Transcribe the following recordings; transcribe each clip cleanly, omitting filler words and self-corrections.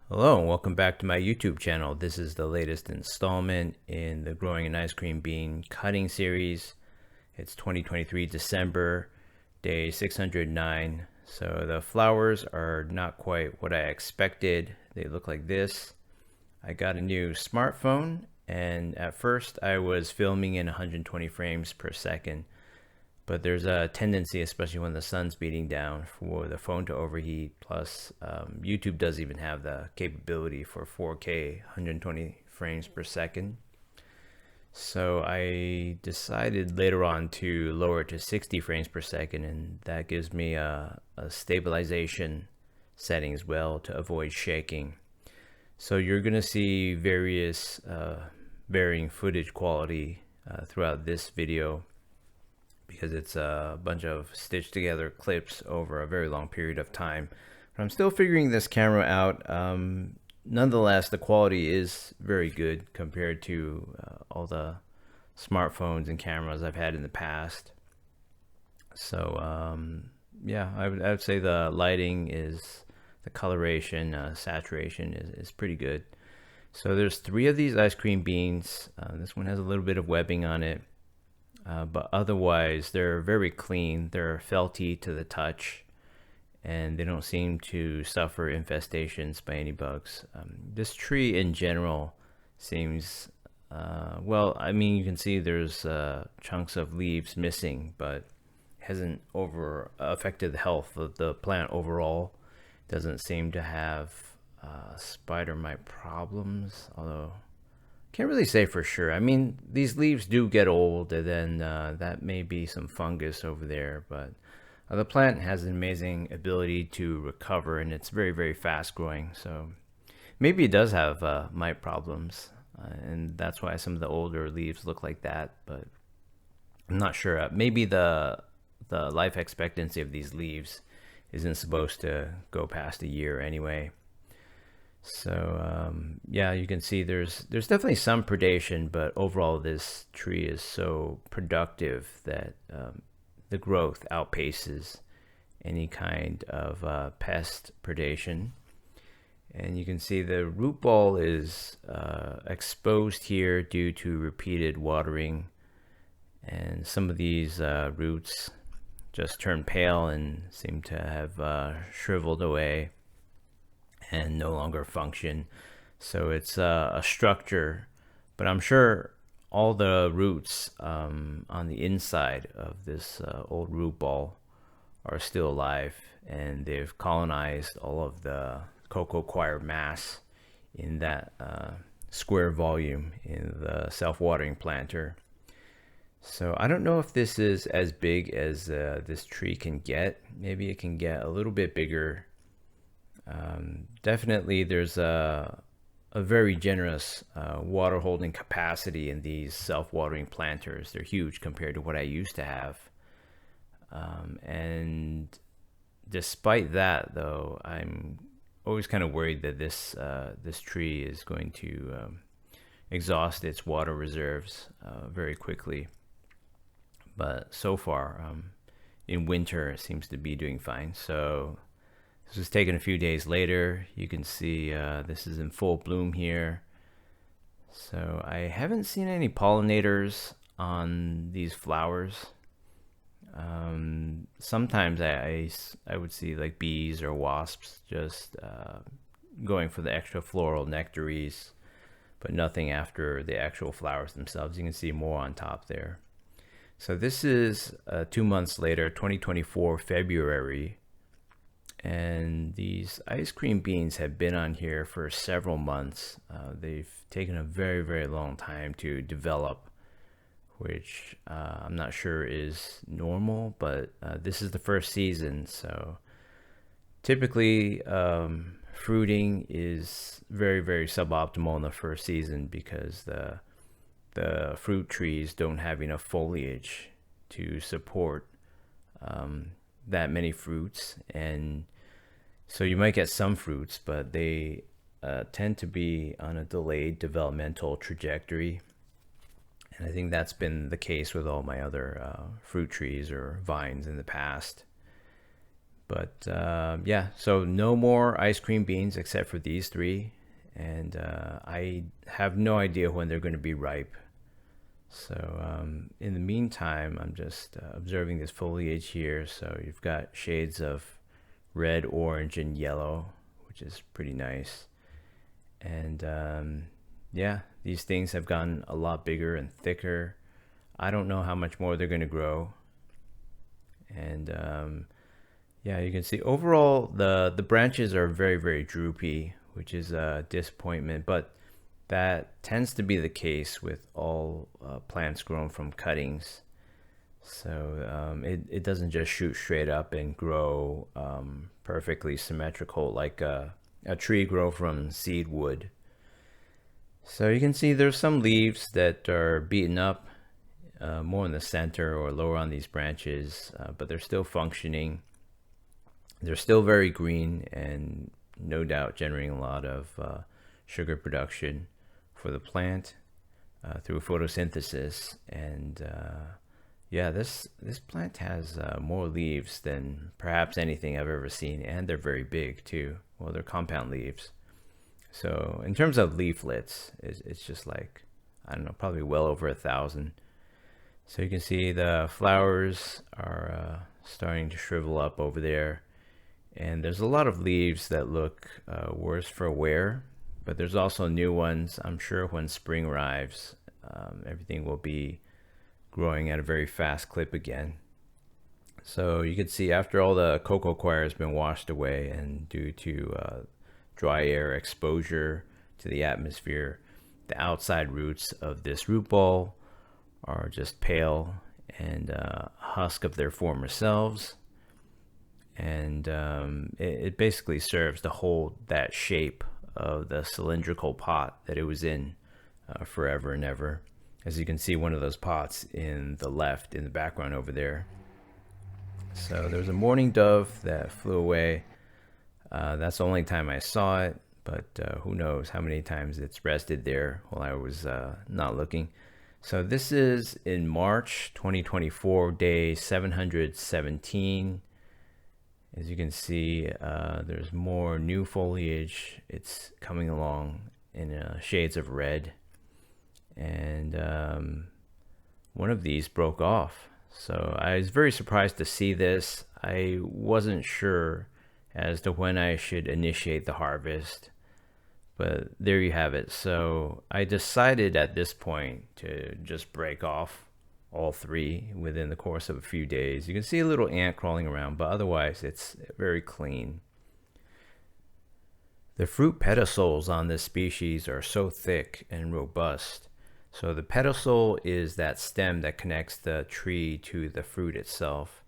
Hello and welcome back to my YouTube channel. This is the latest installment in the Growing an Ice Cream Bean cutting series. It's 2023 December, day 609. So the flowers are not quite what I expected. They look like this. I got a new smartphone, and at first I was filming in 120 frames per second. But there's a tendency, especially when the sun's beating down, for the phone to overheat. Plus, YouTube does even have the capability for 4K 120 frames per second. So I decided later on to lower it to 60 frames per second, and that gives me a stabilization setting as well to avoid shaking. So you're going to see various varying footage quality throughout this video, because it's a bunch of stitched together clips over a very long period of time. But I'm still figuring this camera out. Nonetheless, the quality is very good compared to all the smartphones and cameras I've had in the past. So yeah, I would say the lighting is, the coloration, saturation is pretty good. So there's 3 of these ice cream beans. This one has a little bit of webbing on it. But otherwise, they're very clean. They're felty to the touch, and they don't seem to suffer infestations by any bugs. This tree in general seems, well, I mean, you can see there's chunks of leaves missing, but hasn't affected the health of the plant overall. Doesn't seem to have spider mite problems, although can't really say for sure. I mean, these leaves do get old, and then that may be some fungus over there, but the plant has an amazing ability to recover, and it's very, very fast growing. So maybe it does have mite problems, and that's why some of the older leaves look like that, but I'm not sure. Maybe the life expectancy of these leaves isn't supposed to go past a year anyway. So yeah, you can see there's definitely some predation, but overall this tree is so productive that the growth outpaces any kind of pest predation. And you can see the root ball is exposed here due to repeated watering, and some of these roots just turn pale and seem to have shriveled away and no longer function. So it's a structure, but I'm sure all the roots on the inside of this old root ball are still alive, and they've colonized all of the cocoa-acquired mass in that square volume in the self-watering planter. So I don't know if this is as big as this tree can get. Maybe it can get a little bit bigger. Definitely there's a very generous water holding capacity in these self-watering planters. They're huge compared to what I used to have. And despite that, though, I'm always kind of worried that this tree is going to exhaust its water reserves very quickly. But so far, in winter, it seems to be doing fine. So this was taken a few days later. You can see this is in full bloom here. So I haven't seen any pollinators on these flowers. Sometimes I would see like bees or wasps just going for the extra floral nectaries, but nothing after the actual flowers themselves. You can see more on top there. So this is 2 months later, 2024 February. And these ice cream beans have been on here for several months. They've taken a very, very long time to develop, which I'm not sure is normal, but this is the first season. So typically fruiting is very, very suboptimal in the first season because the fruit trees don't have enough foliage to support that many fruits, and so you might get some fruits, but they tend to be on a delayed developmental trajectory. And I think that's been the case with all my other fruit trees or vines in the past. But yeah, so no more ice cream beans except for these three. And I have no idea when they're going to be ripe. So in the meantime, I'm just observing this foliage here. So you've got shades of red, orange, and yellow, which is pretty nice. And yeah, these things have gotten a lot bigger and thicker. I don't know how much more they're going to grow. And yeah, you can see overall the branches are very, very droopy, which is a disappointment. But that tends to be the case with all plants grown from cuttings. So it doesn't just shoot straight up and grow perfectly symmetrical like a tree grow from seed would. So you can see there's some leaves that are beaten up more in the center or lower on these branches, but they're still functioning. They're still very green and no doubt generating a lot of sugar production for the plant through photosynthesis. And yeah, this plant has more leaves than perhaps anything I've ever seen, and they're very big too. Well, they're compound leaves. So in terms of leaflets, it's just like, I don't know, probably well over 1,000. So you can see the flowers are starting to shrivel up over there. And there's a lot of leaves that look worse for wear, but there's also new ones. I'm sure when spring arrives, everything will be growing at a very fast clip again. So you can see after all the cocoa coir has been washed away and due to dry air exposure to the atmosphere, the outside roots of this root ball are just pale and husk of their former selves. And it basically serves to hold that shape of the cylindrical pot that it was in forever and ever. As you can see, one of those pots in the left in the background over there. So there's a mourning dove that flew away. That's the only time I saw it, but who knows how many times it's rested there while I was not looking. So this is in March 2024, day 717. As you can see, there's more new foliage. It's coming along in shades of red. And one of these broke off. So I was very surprised to see this. I wasn't sure as to when I should initiate the harvest. But there you have it. So I decided at this point to just break off all three within the course of a few days. You can see a little ant crawling around, but otherwise it's very clean. The fruit pedicels on this species are so thick and robust. So the pedicel is that stem that connects the tree to the fruit itself.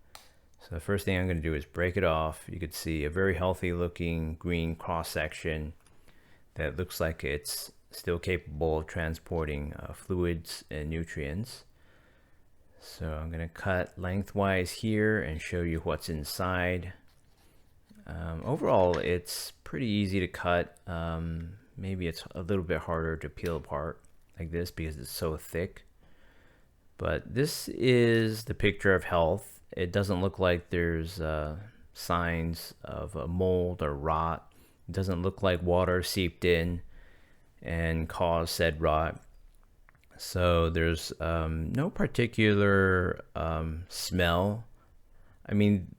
So the first thing I'm going to do is break it off. You can see a very healthy looking green cross section that looks like it's still capable of transporting fluids and nutrients. So I'm going to cut lengthwise here and show you what's inside. Overall, it's pretty easy to cut. Maybe it's a little bit harder to peel apart like this because it's so thick. But this is the picture of health. It doesn't look like there's signs of mold or rot. It doesn't look like water seeped in and caused said rot. So there's no particular smell. I mean,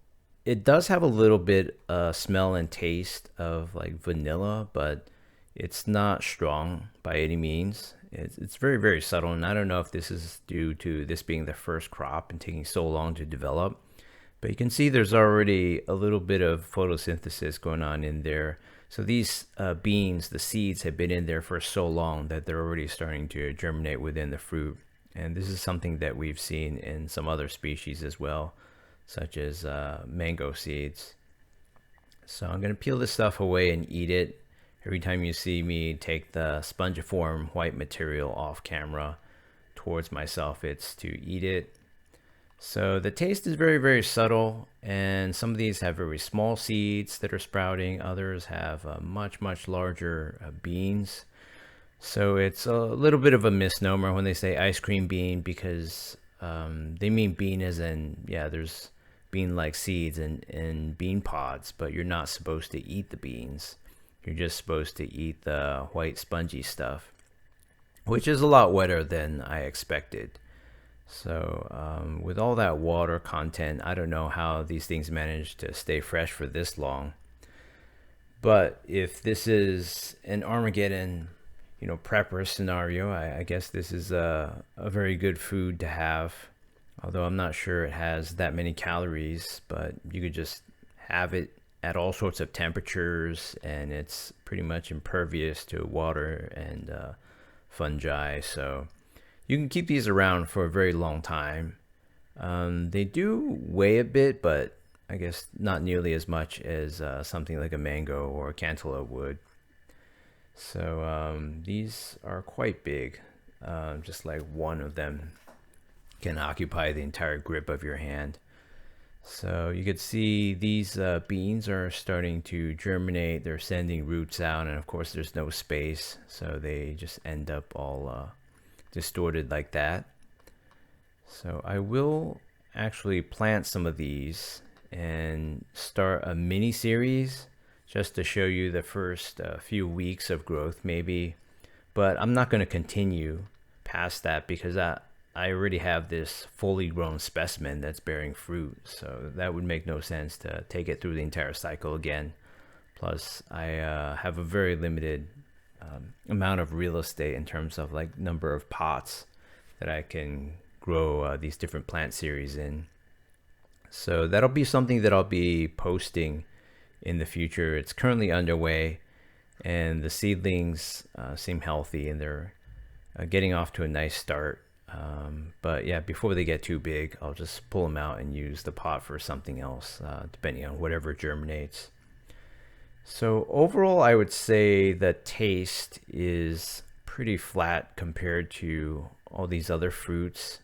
it does have a little bit smell and taste of like vanilla, but it's not strong by any means. It's very, very subtle, and I don't know if this is due to this being the first crop and taking so long to develop. But you can see there's already a little bit of photosynthesis going on in there. So these beans, the seeds, have been in there for so long that they're already starting to germinate within the fruit. And this is something that we've seen in some other species as well, such as mango seeds. So I'm going to peel this stuff away and eat it. Every time you see me take the spongiform white material off camera towards myself, it's to eat it. So the taste is very, very subtle, and some of these have very small seeds that are sprouting. Others have much, much larger beans. So it's a little bit of a misnomer when they say ice cream bean, because they mean bean as in, yeah, there's bean-like seeds in bean pods, but you're not supposed to eat the beans. You're just supposed to eat the white spongy stuff, which is a lot wetter than I expected. So with all that water content, I don't know how these things manage to stay fresh for this long. But if this is an Armageddon, prepper scenario, I guess this is a very good food to have. Although I'm not sure it has that many calories, but you could just have it at all sorts of temperatures, and it's pretty much impervious to water and fungi. So you can keep these around for a very long time. They do weigh a bit, but I guess not nearly as much as something like a mango or a cantaloupe would. So these are quite big. Just like one of them can occupy the entire grip of your hand. So you could see these beans are starting to germinate. They're sending roots out, and of course there's no space, so they just end up all distorted like that. So I will actually plant some of these and start a mini series just to show you the first few weeks of growth maybe, but I'm not going to continue past that because I already have this fully grown specimen that's bearing fruit, so that would make no sense to take it through the entire cycle again. Plus I have a very limited amount of real estate in terms of like number of pots that I can grow these different plant series in. So that'll be something that I'll be posting in the future. It's currently underway, and the seedlings seem healthy, and they're getting off to a nice start. But yeah, before they get too big, I'll just pull them out and use the pot for something else, depending on whatever germinates. So overall, I would say the taste is pretty flat compared to all these other fruits.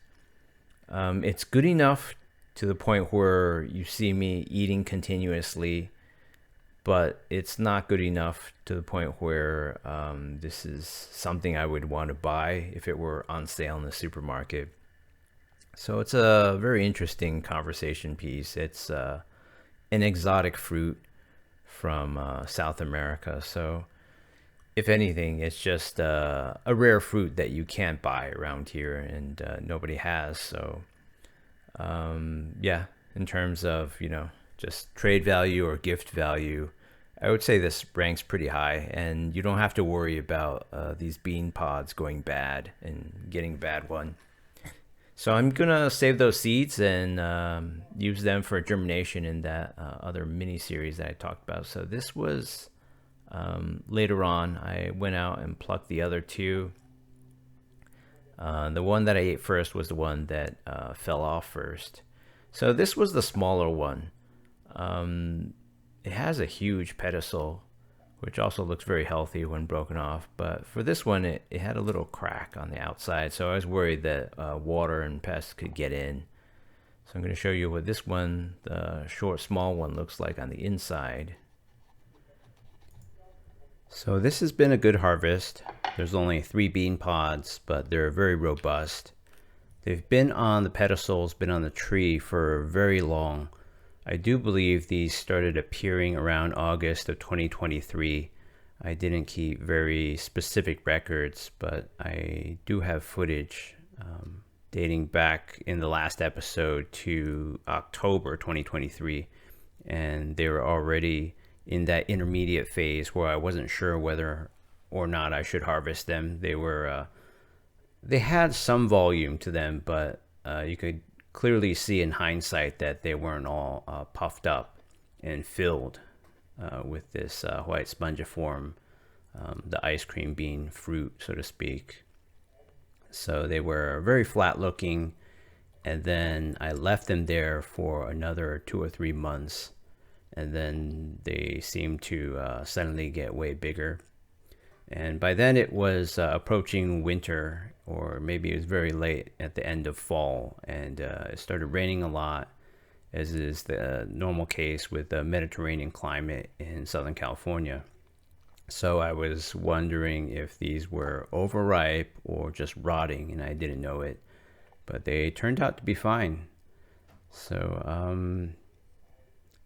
It's good enough to the point where you see me eating continuously, but it's not good enough to the point where this is something I would want to buy if it were on sale in the supermarket. So it's a very interesting conversation piece. It's an exotic fruit from South America. So if anything, it's just a rare fruit that you can't buy around here, and nobody has. So yeah, in terms of, just trade value or gift value, I would say this ranks pretty high, and you don't have to worry about these bean pods going bad and getting a bad one. So I'm gonna save those seeds and use them for germination in that other mini series that I talked about. So this was later on. I went out and plucked the other two. The one that I ate first was the one that fell off first. So this was the smaller one. It has a huge pedicel, which also looks very healthy when broken off. But for this one, it had a little crack on the outside, so I was worried that water and pests could get in. So I'm going to show you what this one, the short, small one, looks like on the inside. So this has been a good harvest. There's only 3 bean pods, but they're very robust. They've been on the pedicels, been on the tree for very long. I do believe these started appearing around August of 2023. I didn't keep very specific records, but I do have footage dating back in the last episode to October 2023, and they were already in that intermediate phase where I wasn't sure whether or not I should harvest them. They had some volume to them, but you could clearly see in hindsight that they weren't all puffed up and filled with this white spongiform, the ice cream bean fruit, so to speak. So they were very flat looking, and then I left them there for another 2 or 3 months, and then they seemed to suddenly get way bigger. And by then it was approaching winter, or maybe it was very late at the end of fall, and it started raining a lot, as is the normal case with the Mediterranean climate in Southern California. So I was wondering if these were overripe or just rotting, and I didn't know it, but they turned out to be fine. So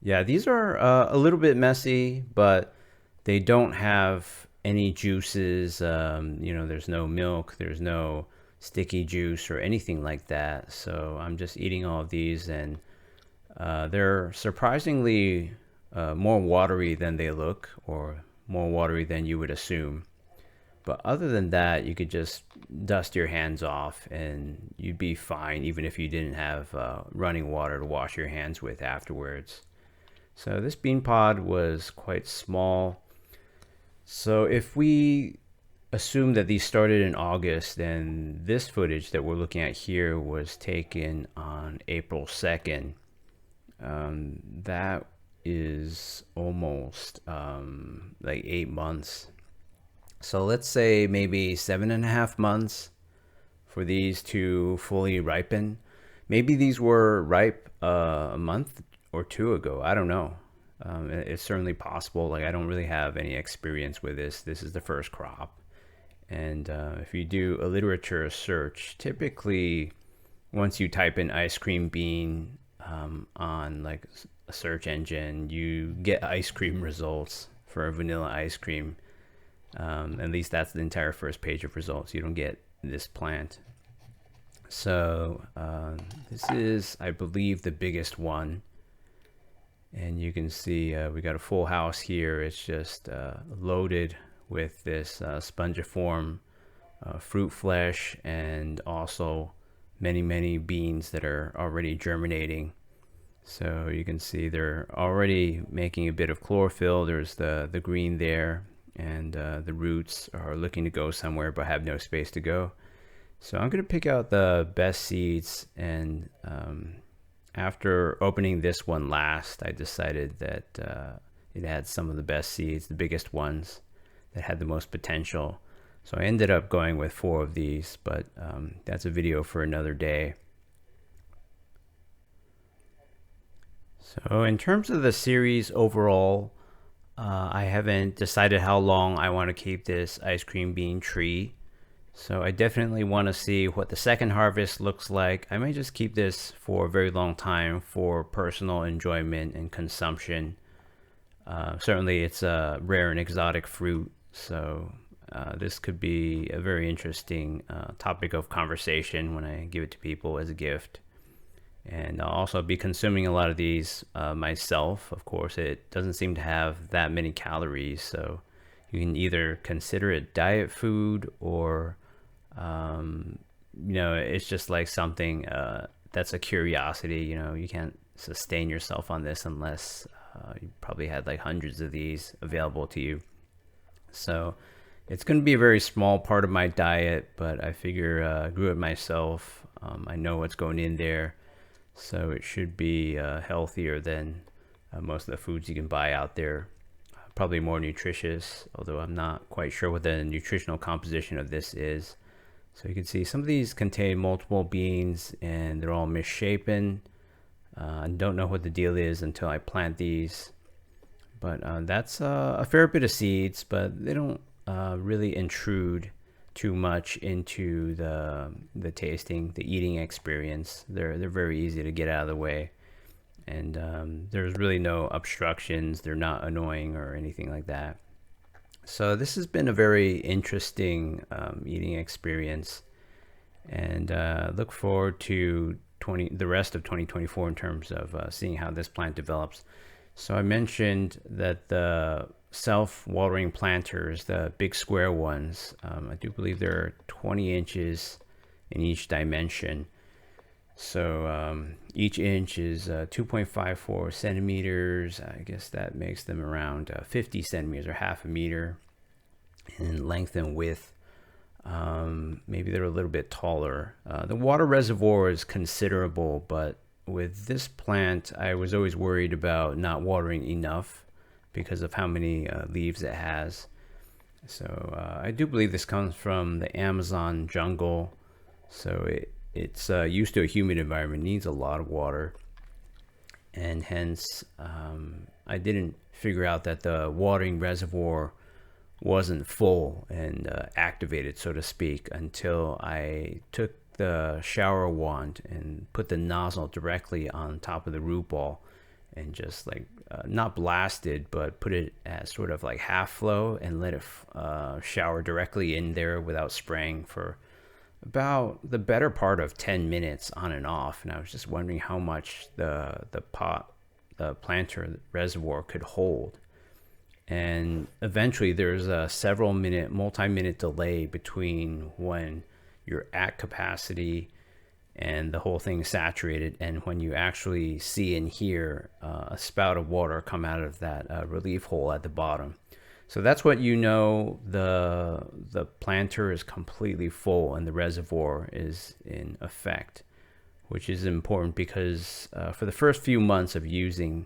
yeah, these are a little bit messy, but they don't have any juices. You know, there's no milk, there's no sticky juice or anything like that. So I'm just eating all of these, and they're surprisingly more watery than they look, or more watery than you would assume. But other than that, you could just dust your hands off and you'd be fine, even if you didn't have running water to wash your hands with afterwards. So this bean pod was quite small. So if we assume that these started in August, then this footage that we're looking at here was taken on April 2nd. That is almost like 8 months. So let's say maybe 7.5 months for these to fully ripen. Maybe these were ripe a month or two ago. I don't know. It's certainly possible. Like, I don't really have any experience with this. This is the first crop. And if you do a literature search, typically once you type in ice cream bean on like a search engine, you get ice cream results for vanilla ice cream. At least that's the entire first page of results. You don't get this plant. So this is, I believe, the biggest one. And you can see we got a full house here. It's just loaded with this spongiform fruit flesh, and also many beans that are already germinating. So you can see they're already making a bit of chlorophyll. There's the green there, and the roots are looking to go somewhere but have no space to go. So I'm going to pick out the best seeds, and after opening this one last, I decided that it had some of the best seeds, the biggest ones that had the most potential. So I ended up going with 4 of these, but that's a video for another day. So in terms of the series overall, I haven't decided how long I want to keep this ice cream bean tree. So I definitely want to see what the second harvest looks like. I may just keep this for a very long time for personal enjoyment and consumption. Certainly it's a rare and exotic fruit, so this could be a very interesting topic of conversation when I give it to people as a gift. And I'll also be consuming a lot of these myself. Of course, it doesn't seem to have that many calories, so you can either consider it diet food, or you know, it's just like something that's a curiosity. You know, you can't sustain yourself on this unless you probably had like hundreds of these available to you. So it's going to be a very small part of my diet, but I figure I grew it myself. I know what's going in there, so it should be healthier than most of the foods you can buy out there. Probably more nutritious, although I'm not quite sure what the nutritional composition of this is. So you can see some of these contain multiple beans, and they're all misshapen. I don't know what the deal is until I plant these, but that's a fair bit of seeds, but they don't really intrude too much into the tasting, the eating experience. They're very easy to get out of the way, and there's really no obstructions. They're not annoying or anything like that. So this has been a very interesting eating experience, and look forward to the rest of 2024 in terms of seeing how this plant develops. So I mentioned that the self-watering planters, the big square ones, I do believe they're 20 inches in each dimension. So each inch is 2.54 centimeters. I guess that makes them around 50 centimeters, or half a meter in length and width. Maybe they're a little bit taller. The water reservoir is considerable, but with this plant, I was always worried about not watering enough because of how many leaves it has. So I do believe this comes from the Amazon jungle. So it's used to a humid environment, needs a lot of water, and hence I didn't figure out that the watering reservoir wasn't full and activated, so to speak, until I took the shower wand and put the nozzle directly on top of the root ball, and just like not blast it, but put it at sort of like half flow and let it shower directly in there without spraying for about the better part of 10 minutes on and off. And I was just wondering how much the planter reservoir could hold. And eventually there's a several minute, multi-minute delay between when you're at capacity and the whole thing is saturated, and when you actually see and hear a spout of water come out of that relief hole at the bottom. So that's what you know the planter is completely full and the reservoir is in effect, which is important because for the first few months of using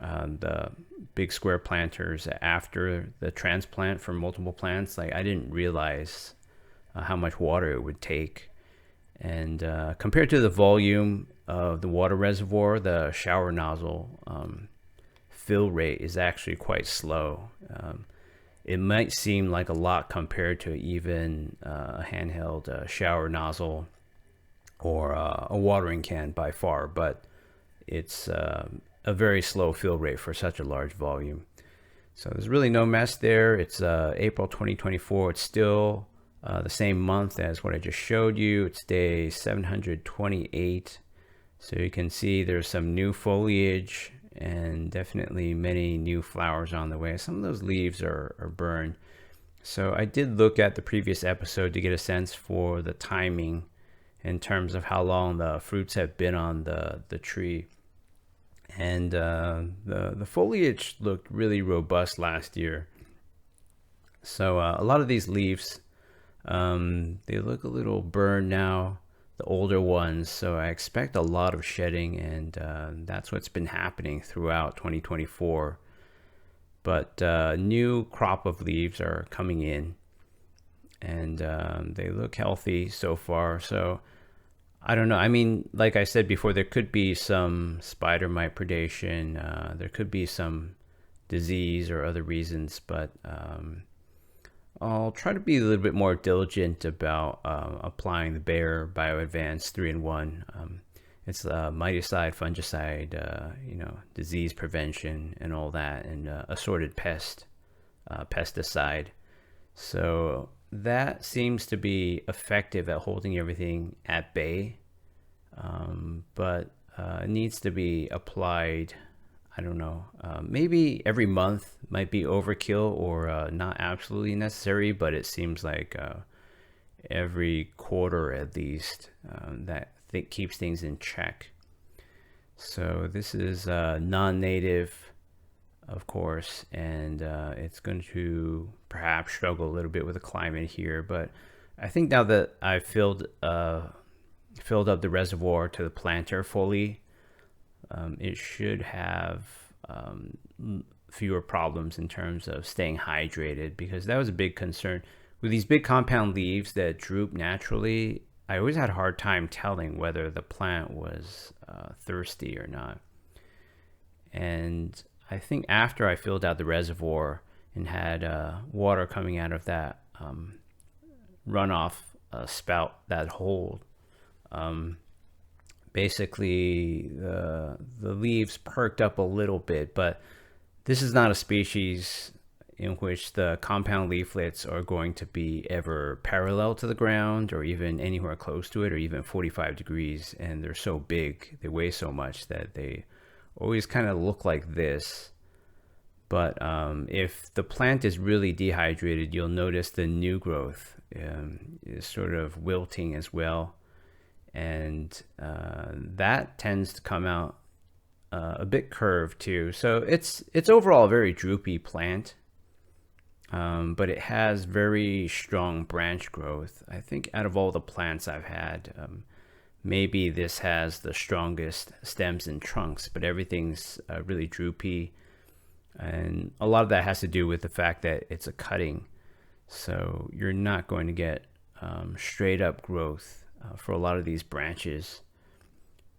the big square planters after the transplant for multiple plants, like I didn't realize how much water it would take. And compared to the volume of the water reservoir, the shower nozzle fill rate is actually quite slow. It might seem like a lot compared to even a handheld shower nozzle or a watering can by far, but it's a very slow fill rate for such a large volume. So there's really no mess there. It's April 2024. It's still the same month as what I just showed you. It's day 728. So you can see there's some new foliage and definitely many new flowers on the way. Some of those leaves are burned. So I did look at the previous episode to get a sense for the timing in terms of how long the fruits have been on the tree. And the foliage looked really robust last year. So a lot of these leaves, they look a little burned now, the older ones. So I expect a lot of shedding, and that's what's been happening throughout 2024. But new crop of leaves are coming in, and they look healthy so far. So I don't know. I mean, like I said before, there could be some spider mite predation. There could be some disease or other reasons, but I'll try to be a little bit more diligent about applying the Bayer BioAdvance 3-in-1. It's miticide, fungicide, disease prevention and all that, and assorted pesticide. So that seems to be effective at holding everything at bay, but it needs to be applied, I don't know, maybe every month might be overkill or not absolutely necessary, but it seems like every quarter at least that keeps things in check. So this is non-native, of course, and it's going to perhaps struggle a little bit with the climate here, but I think now that I've filled up the reservoir to the planter fully, it should have fewer problems in terms of staying hydrated, because that was a big concern with these big compound leaves that droop naturally. I always had a hard time telling whether the plant was thirsty or not. And I think after I filled out the reservoir and had water coming out of that runoff spout, that hole, basically the leaves perked up a little bit. But this is not a species in which the compound leaflets are going to be ever parallel to the ground or even anywhere close to it, or even 45 degrees. And they're so big, they weigh so much that they always kind of look like this. But if the plant is really dehydrated, you'll notice the new growth is sort of wilting as well. And that tends to come out a bit curved too. So it's overall a very droopy plant. But it has very strong branch growth. I think out of all the plants I've had, maybe this has the strongest stems and trunks, but everything's really droopy. And a lot of that has to do with the fact that it's a cutting. So you're not going to get straight up growth for a lot of these branches.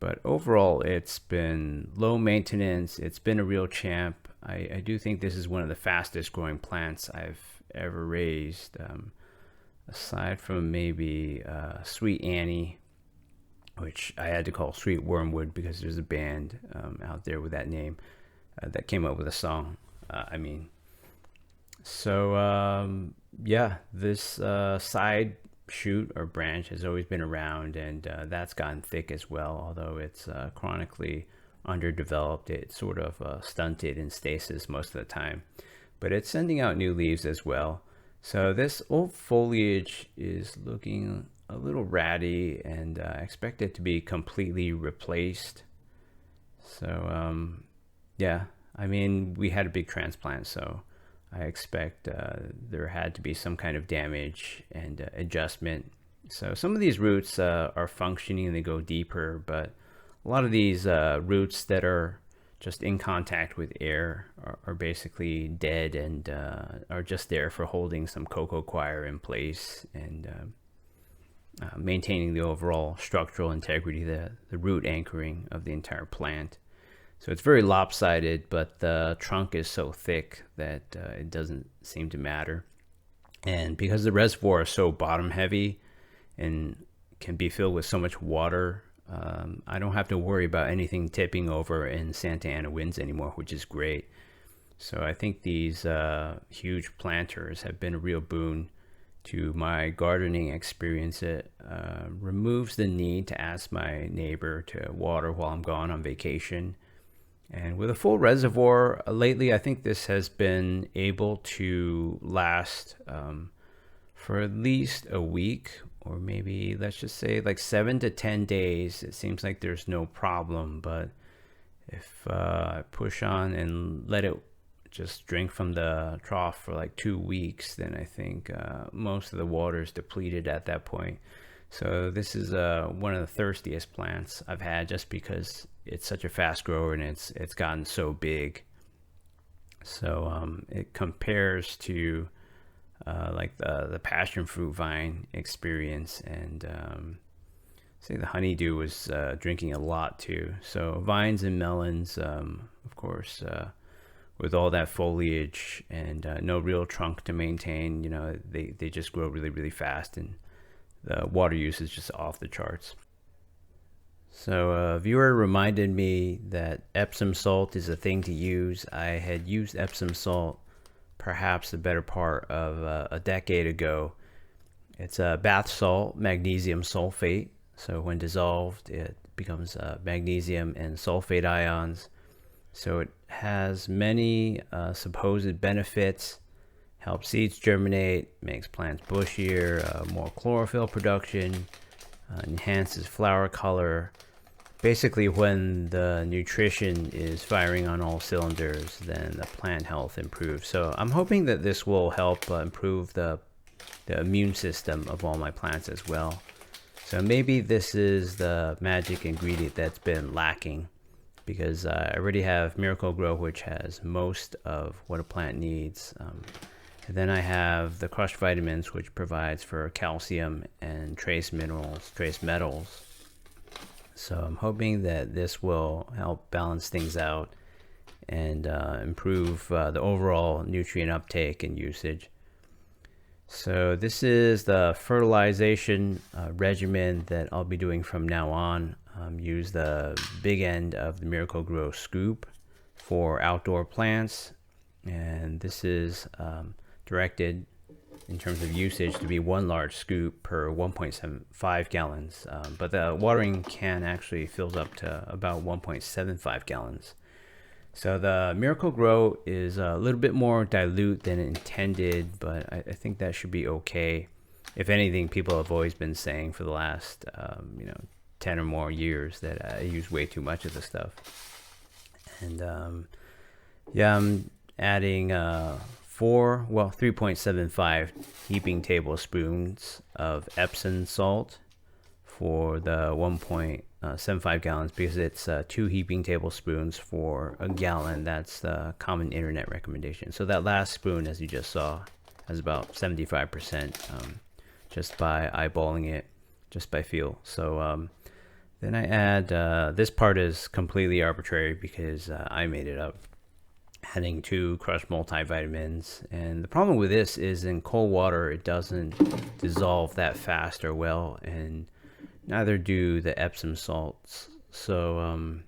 But overall, it's been low maintenance. It's been a real champ. I do think this is one of the fastest growing plants I've ever raised. aside from maybe Sweet Annie, which I had to call Sweet Wormwood because there's a band out there with that name that came up with a song. Yeah, this side shoot or branch has always been around, and that's gotten thick as well. Although it's chronically underdeveloped, it's sort of stunted in stasis most of the time, but it's sending out new leaves as well. So this old foliage is looking a little ratty, and I expect it to be completely replaced. So yeah, I mean, we had a big transplant, so I expect there had to be some kind of damage and adjustment. So some of these roots are functioning and they go deeper, but a lot of these roots that are just in contact with air are basically dead and are just there for holding some cocoa coir in place and maintaining the overall structural integrity, the root anchoring of the entire plant. So it's very lopsided, but the trunk is so thick that it doesn't seem to matter. And because the reservoir is so bottom heavy and can be filled with so much water, I don't have to worry about anything tipping over in Santa Ana winds anymore, which is great. So I think these huge planters have been a real boon to my gardening experience. It removes the need to ask my neighbor to water while I'm gone on vacation. And with a full reservoir, lately I think this has been able to last for at least a week, or maybe let's just say like 7 to 10 days. It seems like there's no problem, but if I push on and let it just drink from the trough for like 2 weeks, then I think most of the water is depleted at that point. So this is one of the thirstiest plants I've had, just because it's such a fast grower and it's gotten so big. So it compares to like the passion fruit vine experience, and say the honeydew was drinking a lot too. So vines and melons, of course, with all that foliage and no real trunk to maintain, they just grow really, really fast, and the water use is just off the charts. So a viewer reminded me that Epsom salt is a thing to use. I had used Epsom salt perhaps the better part of a decade ago. It's a bath salt, magnesium sulfate. So when dissolved, it becomes magnesium and sulfate ions. So it has many supposed benefits. Helps seeds germinate, makes plants bushier, more chlorophyll production, enhances flower color. Basically, when the nutrition is firing on all cylinders, then the plant health improves. So I'm hoping that this will help improve the immune system of all my plants as well. So maybe this is the magic ingredient that's been lacking, because I already have Miracle-Gro, which has most of what a plant needs. And then I have the crushed vitamins, which provides for calcium and trace minerals, trace metals. So I'm hoping that this will help balance things out and improve the overall nutrient uptake and usage. So this is the fertilization regimen that I'll be doing from now on. Use the big end of the Miracle-Gro scoop for outdoor plants, and this is directed in terms of usage to be 1 large scoop per 1.75 gallons, but the watering can actually fills up to about 1.75 gallons. So the Miracle-Gro is a little bit more dilute than intended, but I think that should be okay. If anything, people have always been saying for the last 10 or more years that I use way too much of the stuff. And yeah, I'm adding 3.75 heaping tablespoons of Epsom salt for the 1.75 gallons, because it's 2 heaping tablespoons for a gallon. That's the common internet recommendation. So that last spoon, as you just saw, has about 75%, just by eyeballing it, just by feel. So then I add, this part is completely arbitrary because I made it up, adding 2 crushed multivitamins. And the problem with this is in cold water, it doesn't dissolve that fast or well, and neither do the Epsom salts. So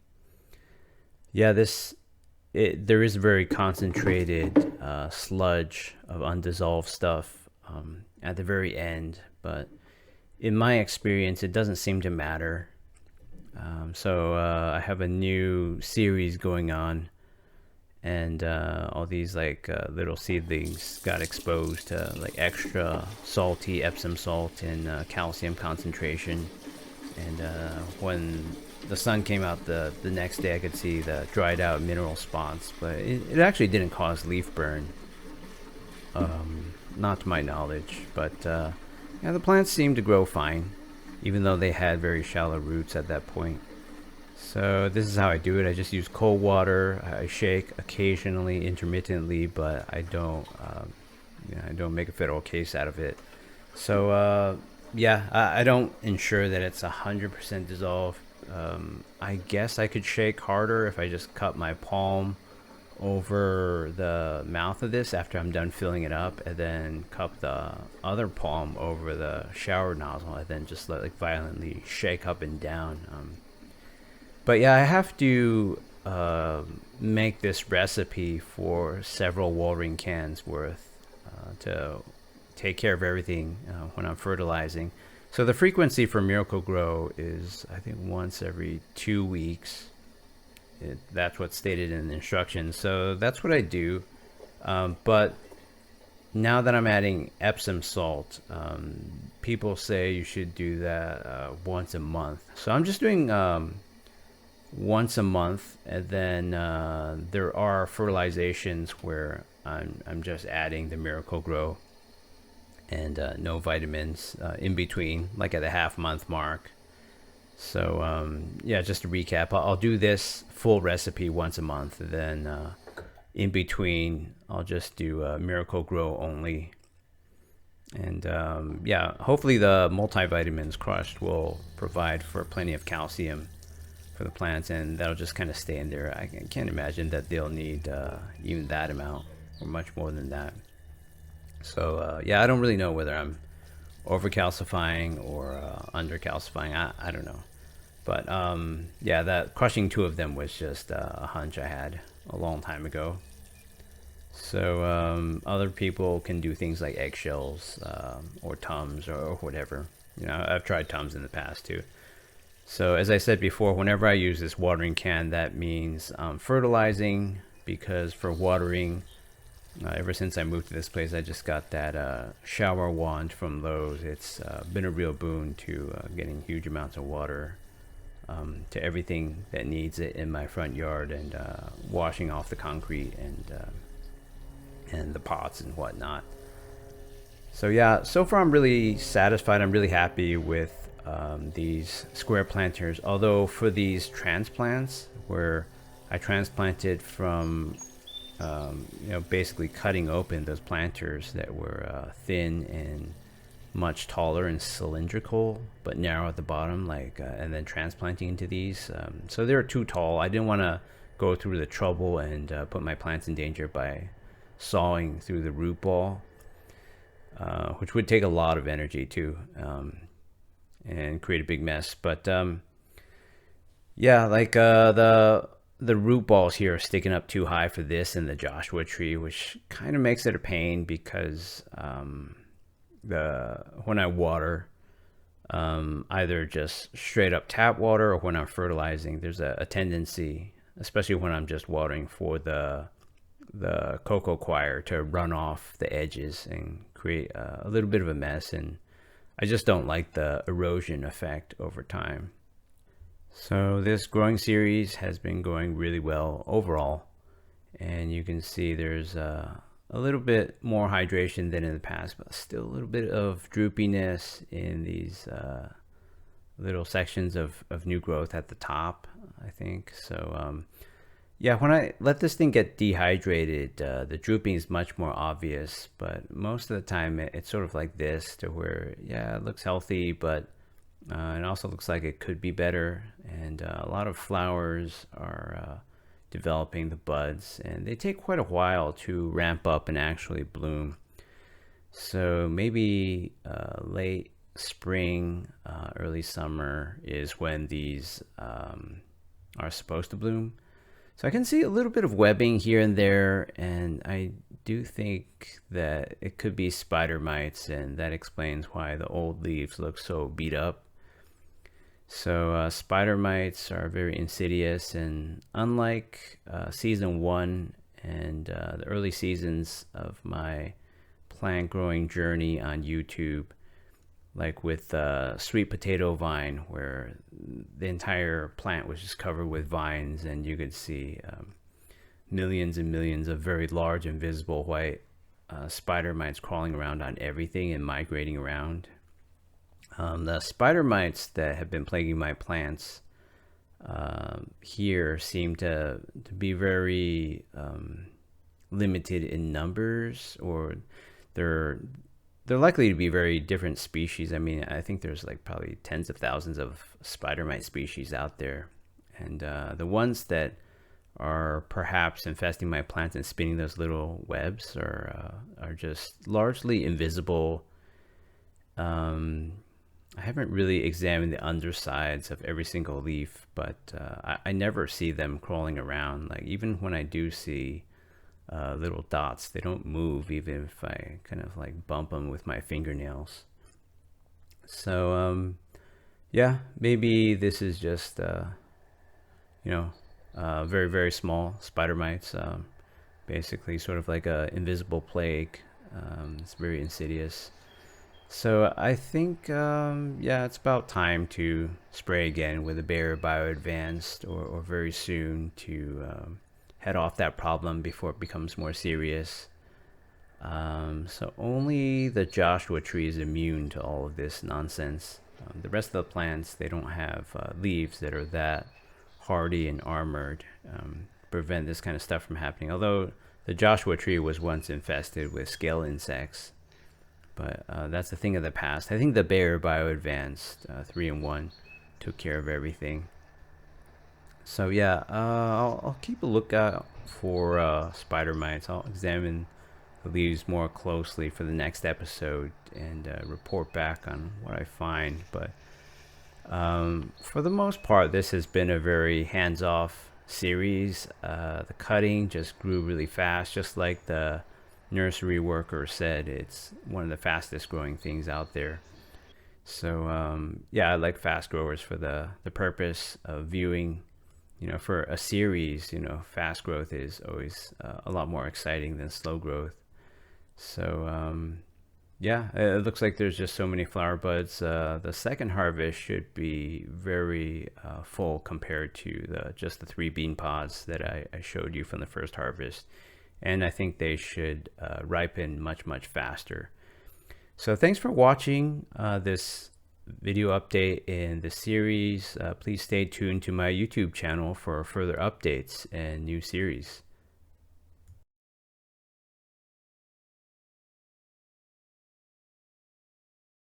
yeah, there is a very concentrated sludge of undissolved stuff at the very end, but in my experience, it doesn't seem to matter. So I have a new series going on, and all these like little seedlings got exposed to like extra salty Epsom salt and calcium concentration. And when the sun came out the next day, I could see the dried out mineral spots, but it actually didn't cause leaf burn, not to my knowledge. But yeah, the plants seemed to grow fine, even though they had very shallow roots at that point. So this is how I do it. I just use cold water. I shake occasionally, intermittently, but I don't make a federal case out of it. So yeah, I don't ensure that it's 100% dissolved. I guess I could shake harder if I just cut my palm over the mouth of this after I'm done filling it up, and then cup the other palm over the shower nozzle, and then just like violently shake up and down. But yeah, I have to make this recipe for several watering cans worth to take care of everything when I'm fertilizing. So the frequency for Miracle Grow is, I think, once every 2 weeks. That's what's stated in the instructions. So that's what I do. But now that I'm adding Epsom salt, people say you should do that once a month. So I'm just doing once a month, and then there are fertilizations where I'm just adding the Miracle Grow and no vitamins in between, like at the half-month mark. So yeah, just to recap, I'll do this full recipe once a month, and then in between I'll just do Miracle Grow only. And yeah, hopefully the multivitamins crushed will provide for plenty of calcium for the plants, and that'll just kind of stay in there. I can't imagine that they'll need even that amount or much more than that. So yeah, I don't really know whether I'm overcalcifying or undercalcifying. I don't know. But yeah, that crushing 2 of them was just a hunch I had a long time ago. So other people can do things like eggshells or Tums or whatever. You know, I've tried Tums in the past too. So as I said before, whenever I use this watering can, that means fertilizing, because for watering, ever since I moved to this place, I just got that shower wand from Lowe's. It's been a real boon to getting huge amounts of water to everything that needs it in my front yard, and washing off the concrete and the pots and whatnot. So yeah, so far I'm really satisfied. I'm really happy with these square planters. Although for these transplants, where I transplanted from you know, basically cutting open those planters that were thin and much taller and cylindrical but narrow at the bottom, like and then transplanting into these, so they were too tall. I didn't want to go through the trouble and put my plants in danger by sawing through the root ball, which would take a lot of energy too, and create a big mess. But yeah, like the root balls here are sticking up too high for this and the Joshua tree, which kind of makes it a pain, because when I water, either just straight up tap water or when I'm fertilizing, there's a tendency, especially when I'm just watering for the cocoa coir, to run off the edges and create a little bit of a mess, and I just don't like the erosion effect over time. So this growing series has been going really well overall, and you can see there's a little bit more hydration than in the past, but still a little bit of droopiness in these little sections of new growth at the top, I think. So yeah, when I let this thing get dehydrated, the drooping is much more obvious, but most of the time it's sort of like this, to where, yeah, it looks healthy, but it also looks like it could be better. And a lot of flowers are developing the buds, and they take quite a while to ramp up and actually bloom. So maybe late spring, early summer is when these are supposed to bloom. So I can see a little bit of webbing here and there, and I do think that it could be spider mites, and that explains why the old leaves look so beat up. So spider mites are very insidious, and unlike season 1 and the early seasons of my plant growing journey on YouTube, like with sweet potato vine, where the entire plant was just covered with vines, and you could see millions and millions of very large invisible white spider mites crawling around on everything and migrating around. The spider mites that have been plaguing my plants here seem to be very limited in numbers, or they're likely to be very different species. I mean, I think there's like probably tens of thousands of spider mite species out there, and the ones that are perhaps infesting my plants and spinning those little webs are just largely invisible. I haven't really examined the undersides of every single leaf, but I never see them crawling around. Like, even when I do see little dots, they don't move even if I kind of like bump them with my fingernails. So yeah, maybe this is just very, very small spider mites, basically sort of like a invisible plague. It's very insidious. So I think, yeah, it's about time to spray again with a Bayer Bio Advanced, or very soon, to head off that problem before it becomes more serious. So only the Joshua tree is immune to all of this nonsense. The rest of the plants, they don't have leaves that are that hardy and armored, prevent this kind of stuff from happening. Although the Joshua tree was once infested with scale insects. But that's a thing of the past. I think the Bayer Bio Advanced 3-in-1 took care of everything. So yeah, I'll keep a lookout for spider mites. I'll examine the leaves more closely for the next episode and report back on what I find. But for the most part, this has been a very hands-off series. The cutting just grew really fast, just like the nursery worker said. It's one of the fastest growing things out there. So yeah, I like fast growers for the purpose of viewing. For a series, fast growth is always a lot more exciting than slow growth. So yeah, it looks like there's just so many flower buds. The second harvest should be very full compared to just the 3 bean pods that I showed you from the first harvest. And I think they should ripen much, much faster. So thanks for watching this video update in the series. Please stay tuned to my YouTube channel for further updates and new series.